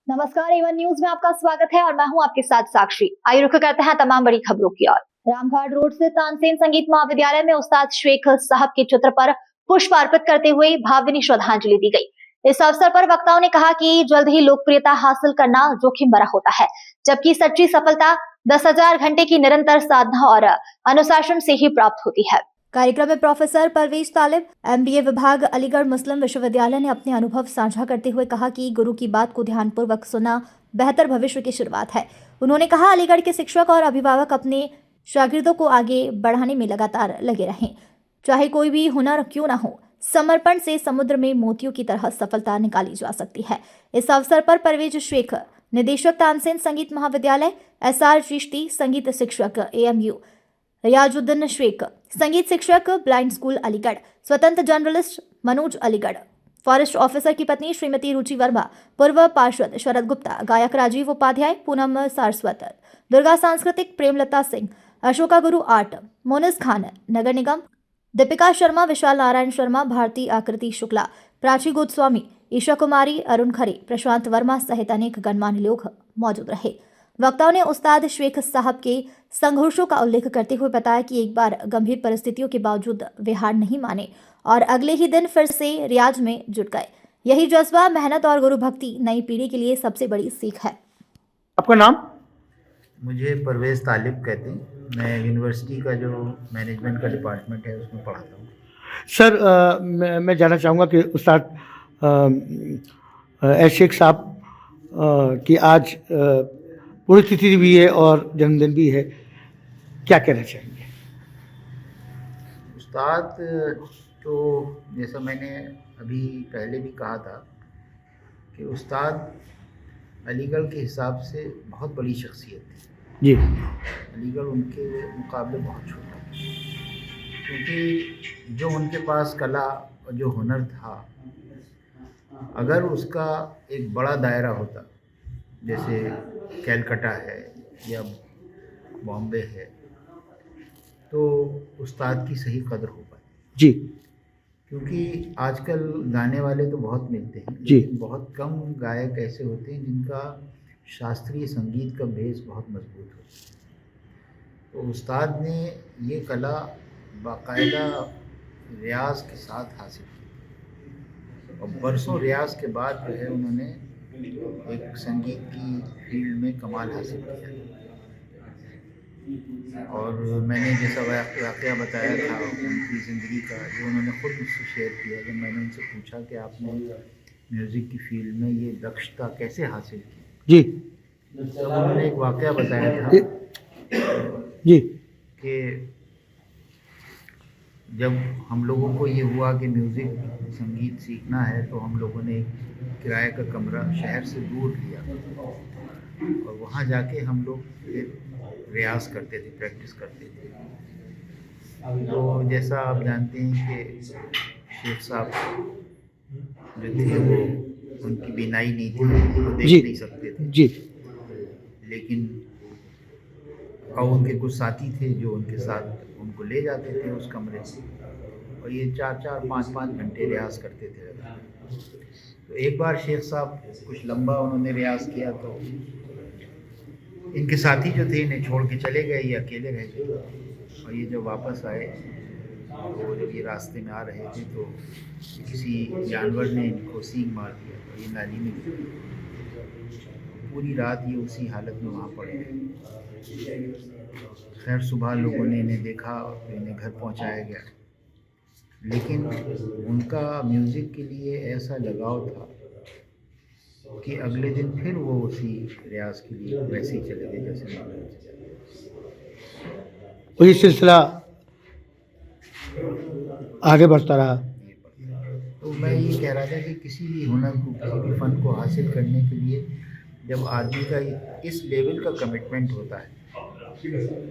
नमस्कार, Avon news में आपका स्वागत है और मैं हूं आपके साथ साक्षी। आइए रुख करते हैं तमाम बड़ी खबरों की ओर। रामघाट रोड से तानसेन संगीत महाविद्यालय में उस्ताद शेख साहब के चित्र पर पुष्प अर्पित करते हुए भावभीनी श्रद्धांजलि दी गई। इस अवसर पर वक्ताओं ने कहा कि जल्द ही लोकप्रियता हासिल करना जोखिम भरा होता है, जबकि सच्ची सफलता 10,000 घंटे की निरंतर साधना और अनुशासन से ही प्राप्त होती है। कार्यक्रम में प्रोफेसर परवेज तालिब, MBA विभाग, अलीगढ़ मुस्लिम विश्वविद्यालय ने अपने अनुभव साझा करते हुए कहा कि गुरु की बात को ध्यानपूर्वक सुनना बेहतर भविष्य की शुरुआत है। उन्होंने कहा, अलीगढ़ के शिक्षक और अभिभावक अपने शागिर्दों को आगे बढ़ाने में लगातार लगे रहें, चाहे कोई भी हुनर क्यों ना हो। समर्पण से समुद्र में मोतियों की तरह सफलता निकाली जा सकती है। इस अवसर पर परवेज शेख, निदेशक तानसेन संगीत महाविद्यालय, SR चिश्ती, संगीत शिक्षक AMU रियाजुद्दीन शेख, संगीत शिक्षक ब्लाइंड स्कूल अलीगढ़, स्वतंत्र journalist Manoj Aligarh, forest officer की पत्नी श्रीमती रुचि वर्मा, पूर्व पार्षद शरद गुप्ता, गायक राजीव उपाध्याय, पूनम सारस्वत, दुर्गा सांस्कृतिक प्रेमलता सिंह, अशोका गुरु आर्ट, मोनिस खान, नगर निगम, दीपिका शर्मा, विशाल नारायण शर्मा, भारती आकृति शुक्ला, प्राची गोस्वामी, ईशा कुमारी, अरुण खरे, प्रशांत वर्मा सहित अनेक गणमान्य लोग मौजूद रहे। वक्ताओं ने उस्ताद शेख साहब के संघर्षों का उल्लेख करते हुए बताया कि एक बार गंभीर परिस्थितियों के बावजूद वे हार नहीं माने और अगले ही दिन फिर से रियाज में जुट गए। यही जज्बा, मेहनत और गुरु भक्ति नई पीढ़ी के लिए सबसे बड़ी सीख है। आपका नाम? मुझे परवेज तालिब कहते हैं। मैं यूनिवर्सिटी का जो मैनेजमेंट का डिपार्टमेंट है उसमें पढ़ाता हूँ। सर, मैं जानना चाहूँगा कि उस्ताद शेख साहब की आज पुण्यतिथि भी है और जन्मदिन भी है, क्या कहना चाहेंगे? उस्ताद तो जैसा मैंने अभी पहले भी कहा था कि उस्ताद अलीगढ़ के हिसाब से बहुत बड़ी शख्सियत थी जी। अलीगढ़ उनके मुकाबले बहुत छोटा, क्योंकि जो उनके पास कला और जो हुनर था, अगर उसका एक बड़ा दायरा होता, जैसे कैलकटा है या बॉम्बे है, तो उस्ताद की सही कदर हो पाती जी। क्योंकि आजकल गाने वाले तो बहुत मिलते हैं, जी। लेकिन बहुत कम गायक ऐसे होते हैं जिनका शास्त्रीय संगीत का बेस बहुत मजबूत होता है। तो उस्ताद ने ये कला बाकायदा रियाज के साथ हासिल की और बरसों रियाज के बाद जो है उन्होंने एक संगीत की फील्ड में कमाल हासिल किया। और मैंने जैसा वाक़या बताया था उनकी ज़िंदगी का, जो उन्होंने ख़ुद मुझसे शेयर किया, जब मैंने उनसे पूछा कि आपने म्यूज़िक की फील्ड में ये दक्षता कैसे हासिल की जी, तो उन्होंने एक वाक़या बताया था जी कि जब हम लोगों को ये हुआ कि म्यूज़िक संगीत सीखना है, तो हम लोगों ने एक किराए का कमरा शहर से दूर लिया और वहाँ जाके हम लोग फिर रियाज करते थे, प्रैक्टिस करते थे। तो जैसा आप जानते हैं कि शेख साहब जो थे वो उनकी बीनाई नहीं थी, वो देख जी नहीं सकते थे जी। लेकिन और उनके कुछ साथी थे जो उनके साथ उनको ले जाते थे उस कमरे से और ये 4-4, 5-5 घंटे रियाज करते थे। तो एक बार शेख साहब कुछ लंबा उन्होंने रियाज किया तो इनके साथी जो थे इन्हें छोड़ के चले गए, ये अकेले रह गए। और ये जब वापस आए तो जब ये रास्ते में आ रहे थे तो किसी जानवर ने इनको सींग मार दिया और ये नाली में गिर गए। पूरी रात ये उसी हालत में वहाँ पड़े रहे। खैर सुबह लोगों ने इन्हें देखा और इन्हें घर पहुँचाया गया, लेकिन उनका म्यूज़िक के लिए ऐसा लगाव था कि अगले दिन फिर वो उसी रियाज के लिए वैसे ही चले गए जैसे वही सिलसिला आगे बढ़ता रहा। तो मैं ये कह रहा था कि किसी भी हुनर को, किसी भी फ़न को हासिल करने के लिए जब आदमी का इस लेवल का कमिटमेंट होता है,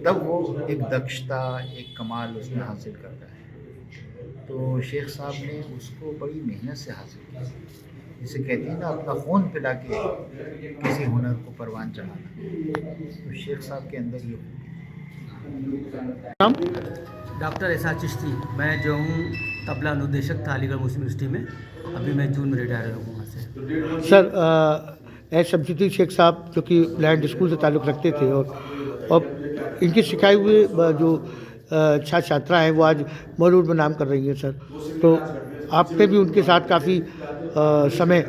तब वो एक दक्षता, एक कमाल उसमें हासिल करता है। तो शेख साहब ने उसको बड़ी मेहनत से हासिल किया, जिसे कहते हैं ना अपना खून पिला के किसी हुनर को परवान चढ़ाना। तो शेख साहब के अंदर ये नाम? Doctor SR Chishti. मैं जो हूँ तबला अनुदेशक था अलीगढ़ मुस्लिम यूनिवर्सिटी में। अभी मैं जून में रिटायर हूँ वहाँ से। सर, एस शमसुद्दीन शेख साहब जो कि ब्लाइंड स्कूल से ताल्लुक़ रखते थे और इनके सिखाए हुए जो छात्र छात्रा हैं वो आज बॉलीवुड में नाम कर रही हैं सर। तो आपने भी उनके साथ काफ़ी समय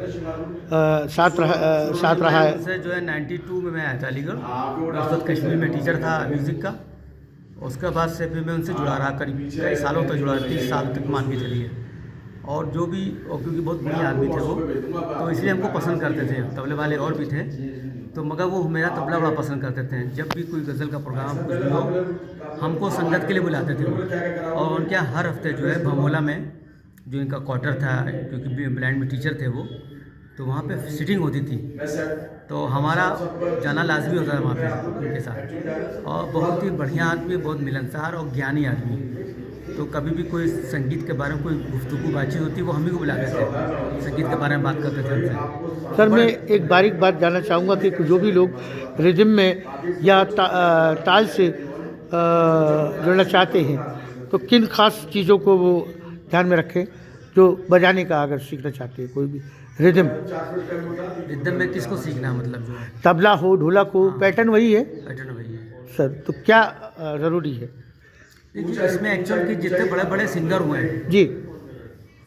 साथ रहा है। से जो है 92 में मैं आया था अलीगढ़, उस वक्त कश्मीर में टीचर था म्यूज़िक का। उसके बाद से फिर मैं उनसे जुड़ा रहा, करीब कई सालों तक जुड़ा, 30 साल तक मान के चलिए। और जो भी, और क्योंकि बहुत बड़ी आदमी थे वो, तो इसलिए हमको पसंद करते थे। तबले वाले और भी थे, तो मगर वो मेरा तबला बड़ा पसंद करते थे। जब भी कोई गज़ल का प्रोग्राम कुछ भी हो, हमको संगत के लिए बुलाते थे वो। और उनके यहाँ हर हफ्ते जो है भमोला में, जो इनका क्वार्टर था, क्योंकि ब्लाइंड में टीचर थे वो, तो वहाँ पे सिटिंग होती थी, तो हमारा जाना लाजमी होता था वहाँ पे उनके साथ। और बहुत ही बढ़िया आदमी, बहुत मिलनसार और ज्ञानी आदमी। तो कभी भी कोई संगीत के बारे में कोई गुफ्तगू बातचीत होती, वो हम ही को बुलाते थे, संगीत के बारे में बात करते थे उनसे। सर मैं एक बारीक बात जानना चाहूँगा कि जो भी लोग रिदम में या ताल से जुड़ना चाहते हैं तो किन खास चीज़ों को वो ध्यान में रखें, जो बजाने का अगर सीखना चाहते हैं कोई भी रिदम में किसको सीखना, मतलब जो है तबला हो, ढोलक हो, पैटर्न वही है पैटर्न वही है सर। तो क्या ज़रूरी है? देखिए, इसमें एक्चुअल के जितने बड़े बड़े सिंगर हुए हैं जी,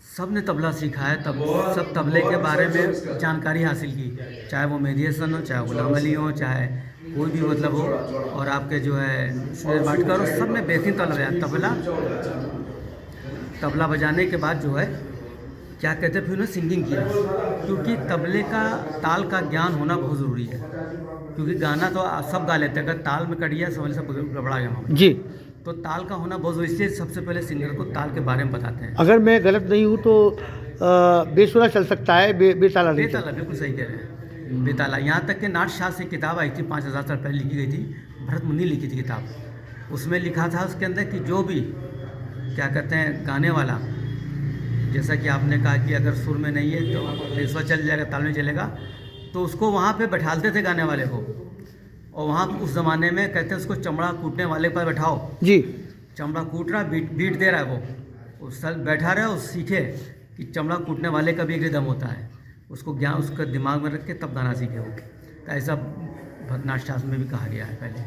सब ने तबला सीखा है, तब सब तबले के बारे में जानकारी हासिल की, चाहे वो मेहदी हसन हो, चाहे गुलाम अली हो, चाहे कोई भी मतलब हो। और आपके जो है सुरेश वाडकर हो, सब ने बेहतरीन तबला तबला बजाने के बाद जो है क्या कहते हैं, फिर उन्होंने सिंगिंग किया। क्योंकि तबले का ताल का ज्ञान होना बहुत ज़रूरी है, क्योंकि गाना तो आप सब गा लेते हैं, अगर ताल में कट गया समझ सब गड़बड़ा गया मामला। जी, तो ताल का होना बहुत ज़रूरी है। सबसे पहले सिंगर को ताल के बारे में बताते हैं। अगर मैं गलत नहीं हूँ तो बेसुरा चल सकता है, बेताला नहीं बेताला, बिल्कुल सही कह रहे हैं, बेताला। यहाँ तक कि नाट्यशास्त्र की किताब आई थी, 5000 साल पहले लिखी गई थी, भरत मुनि लिखी थी किताब। उसमें लिखा था उसके अंदर कि जो भी क्या कहते हैं गाने वाला, जैसा कि आपने कहा कि अगर सुर में नहीं है तो बेसुरा चल जाएगा, ताल में चलेगा, तो उसको वहाँ पे बैठालते थे गाने वाले को। और वहाँ उस ज़माने में कहते हैं उसको चमड़ा कूटने वाले पर बैठाओ जी, चमड़ा कूट रहा, बीट दे रहा है वो उस साल बैठा रहे, उस सीखे कि चमड़ा कूटने वाले का भी एक रिदम होता है, उसको ज्ञान उसका दिमाग में रख के तब गाना सीखे वो। तो ऐसा भरतनाट्य शास्त्र में भी कहा गया है पहले।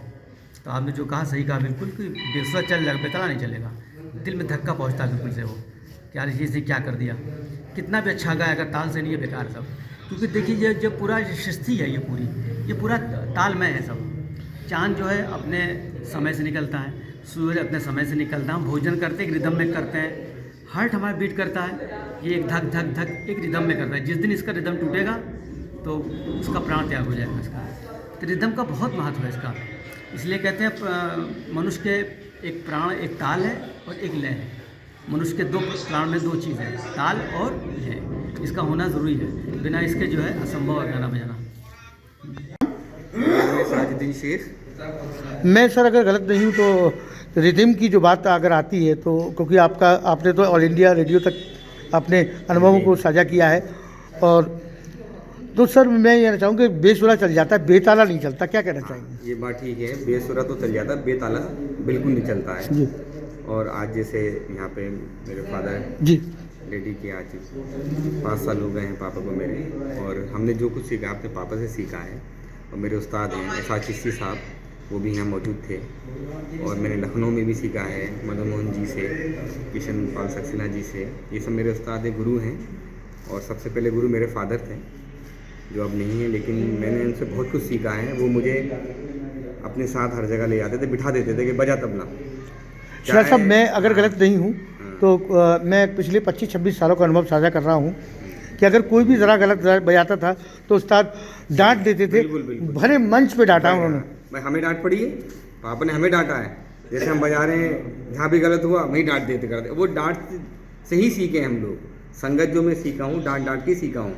तो आपने जो कहा सही कहा बिल्कुल, कि बेसुरा चल जाएगा, बेताला नहीं चलेगा। दिल में धक्का पहुँचता है बिल्कुल से वो, क्या ये से क्या कर दिया, कितना भी अच्छा गाया, अगर ताल से नहीं है बेकार सब। क्योंकि देखिए जो पूरा शिस्ती है, ये पूरा ताल में है सब। चाँद जो है अपने समय से निकलता है, सूर्य अपने समय से निकलता है, हम भोजन करते हैं एक रिदम में करते हैं, हार्ट हमारा बीट करता है, ये एक धक धक धक एक रिदम में करता है। जिस दिन इसका रिदम टूटेगा तो उसका प्राण त्याग हो जाएगा इसका। तो रिदम का बहुत महत्व है इसका, इसलिए कहते हैं मनुष्य के एक प्राण, एक ताल है और एक लय है। मनुष्य के दो प्राण में दो चीज़ है, ताल और लय, इसका होना ज़रूरी है, बिना इसके जो है असंभव है गाना बजाना। साजिदीन शेख। मैं सर अगर गलत नहीं हूँ तो रिदम की जो बात अगर आती है तो, क्योंकि आपने तो ऑल इंडिया रेडियो तक अपने अनुभवों को साझा किया है, और तो सर मैं ये कहना चाहूँगा कि बेसुरा चल जाता है, बेताला नहीं चलता, क्या कहना चाहेंगे? ये बात ठीक है, बेसुरा तो चल जाता है, बेताला बिल्कुल नहीं चलता है जी और आज जैसे यहाँ पे मेरे फादर जी डैडी के आज 5 साल हो गए हैं पापा को मेरे, और हमने जो कुछ सीखा अपने पापा से सीखा है। और मेरे उस्ताद हैं एस चिश्ती साहब, वो भी यहाँ मौजूद थे, और मैंने लखनऊ में भी सीखा है मदन मोहन जी से, किशन पाल सक्सेना जी से। ये सब मेरे उस्ताद गुरु हैं, और सबसे पहले गुरु मेरे फादर थे जो अब नहीं है, लेकिन मैंने उनसे बहुत कुछ सीखा है। वो मुझे अपने साथ हर जगह ले जाते थे, बिठा देते थे कि बजा तबला। सर साहब मैं अगर गलत नहीं हूँ तो मैं पिछले 25-26 सालों का अनुभव साझा कर रहा हूँ कि अगर कोई भी ज़रा गलत बजाता था तो उस्ताद डांट देते थे, भरे मंच पे डांटा उन्होंने। भाई हमें डांट पड़ी है, पापा ने हमें डांटा है, जैसे हम बजा रहे हैं जहाँ भी गलत हुआ वहीं डांट देते करते। वो डांट से ही सीखे हम लोग, संगत जो मैं सीखा हूँ डांट डांट के सीखा हूँ।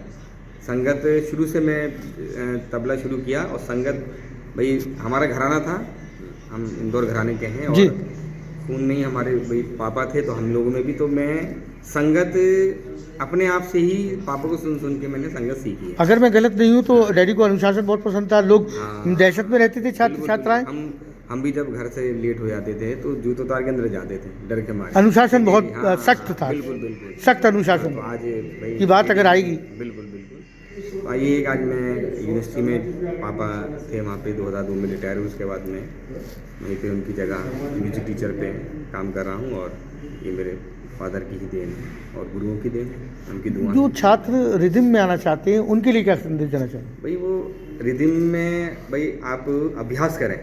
संगत शुरू से मैं तबला शुरू किया, और संगत भाई हमारा घराना था, हम इंदौर घराने के हैं, और खून नहीं हमारे भाई पापा थे, तो हम लोगों में भी, तो मैं संगत अपने आप से ही पापा को सुन सुन के मैंने संगत सीखी है। अगर मैं गलत नहीं हूँ तो डैडी को अनुशासन बहुत पसंद था, लोग दहशत में रहते थे छात्र छात्राएं। हम भी जब घर से लेट हो जाते थे तो जूते उतार के अंदर जाते थे डर के मारे। अनुशासन बहुत सख्त था, बिल्कुल बिल्कुल सख्त अनुशासन तो आज की बात अगर आएगी, बिल्कुल बिल्कुल। ये एक आज मैं यूनिवर्सिटी में पापा थे वहाँ पे 2002 में रिटायर हुए, उसके बाद मैं वहीं पे उनकी जगह म्यूजिक टीचर पे काम कर रहा हूँ और ये मेरे फादर की ही देन है और गुरुओं की देन है, उनकी दुआ जो है। छात्र रिदम में आना चाहते हैं उनके लिए क्या संदेश देना चाहिए? भाई वो रिदम में भाई आप अभ्यास करें,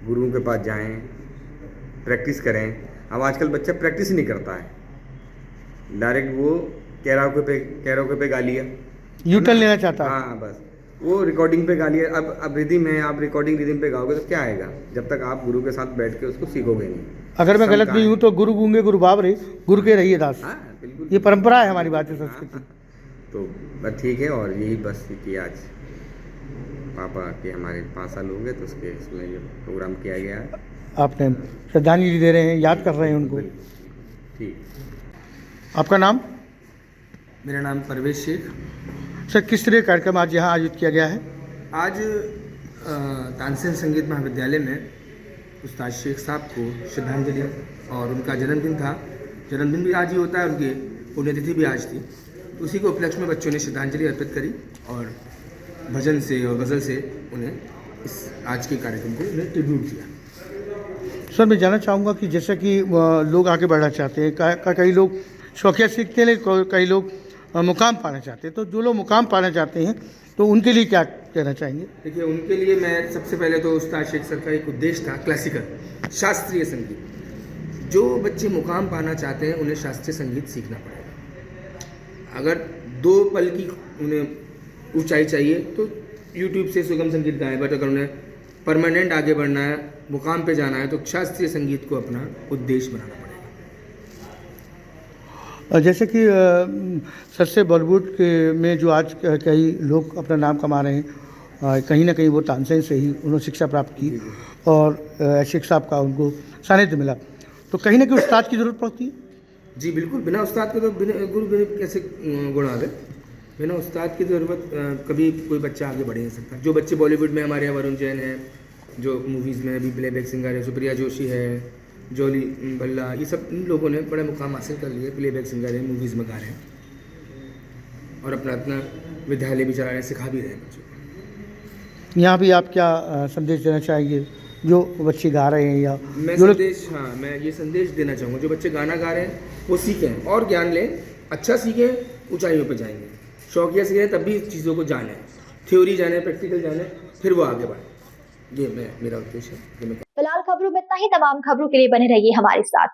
गुरुओं के पास जाएं, प्रैक्टिस करें। अब आजकल बच्चा प्रैक्टिस ही नहीं करता है, डायरेक्ट वो कैरोके पे गा लिया, यूटर्न लेना चाहता है। हाँ बस वो रिकॉर्डिंग पे गा लिया। अब रिदम है, आप रिकॉर्डिंग रिदम पे गाओगे तो क्या आएगा जब तक आप गुरु के साथ बैठ के उसको सीखोगे नहीं। अगर मैं गलत नहीं हूँ तो गुरु गूंगे गुरु बाबरे, गुरु के रहिए दास। हाँ बिल्कुल, ये परंपरा है हमारी भारतीय संस्कृति। तो बस ठीक है। और यही बस कि आज पापा के हमारे 5 साल हो गए तो उसके इसमें ये प्रोग्राम किया गया है। आपने श्रद्धांजलि दे रहे हैं, याद कर रहे हैं उनको। ठीक। आपका नाम? मेरा नाम परवेश शेख। सर, किस तरह का कार्यक्रम आज यहाँ आयोजित किया गया है? आज तानसेन संगीत महाविद्यालय में उस्ताद शेख साहब को श्रद्धांजलि और उनका जन्मदिन था, जन्मदिन भी आज ही होता है, उनकी पुण्यतिथि भी आज थी, तो उसी के उपलक्ष्य में बच्चों ने श्रद्धांजलि अर्पित करी और भजन से और गज़ल से उन्हें इस आज के कार्यक्रम को उन्हें ट्रिब्यूट किया। सर, मैं जानना चाहूँगा कि जैसे कि लोग आगे बढ़ना चाहते हैं, कई लोग शौकिया सीखते हैं, लेकिन कई लोग मुकाम पाना चाहते हैं, तो जो लोग मुकाम पाना चाहते हैं तो उनके लिए क्या कहना चाहेंगे? देखिए, उनके लिए मैं सबसे पहले तो उस्ताद शेख सर का एक उद्देश्य था क्लासिकल शास्त्रीय संगीत। जो बच्चे मुकाम पाना चाहते हैं उन्हें शास्त्रीय संगीत सीखना पड़ेगा। अगर 2 पल की उन्हें ऊंचाई चाहिए तो यूट्यूब से सुगम संगीत गाएं, बट अगर उन्हें परमानेंट आगे बढ़ना है, मुकाम पे जाना है, तो शास्त्रीय संगीत को अपना उद्देश्य बनाना पड़ेगा। जैसे कि सबसे बॉलीवुड के में जो आज कई लोग अपना नाम कमा रहे हैं, कहीं ना कहीं वो तानसेन से ही उन्होंने शिक्षा प्राप्त की और शेख साहब का उनको सानिध्य मिला, तो कहीं ना कहीं उस्ताद की ज़रूरत पड़ती है। जी बिल्कुल, बिना उस्ताद के तो गुरु बिना कैसे गुण आ गए। बिना उस्ताद की ज़रूरत कभी कोई बच्चा आगे बढ़ नहीं सकता। जो बच्चे बॉलीवुड में हमारे यहाँ वरुण जैन है, जो मूवीज़ में अभी प्लेबैक सिंगर है, सुप्रिया जोशी है, जॉली भल्ला, ये सब इन लोगों ने बड़ा मुकाम हासिल कर लिए, प्लेबैक सिंगर है, मूवीज़ में गा रहे हैं और अपना अपना विद्यालय भी चला रहे हैं, सिखा भी रहे हैं बच्चों को। यहाँ भी आप क्या संदेश देना चाहेंगे जो बच्चे गा रहे हैं या मैं ये संदेश देना चाहूँगा, जो बच्चे गाना गा रहे हैं वो सीखें और ज्ञान लें, अच्छा सीखें, ऊंचाइयों पर जाएंगे। शौकिया सीखें तब भी चीज़ों को जानें, थ्योरी जानें, प्रैक्टिकल जानें, फिर वो आगे बढ़ें। ये मेरा उद्देश्य है। फिलहाल खबरों में इतना ही। तमाम खबरों के लिए बने रहिए हमारे साथ।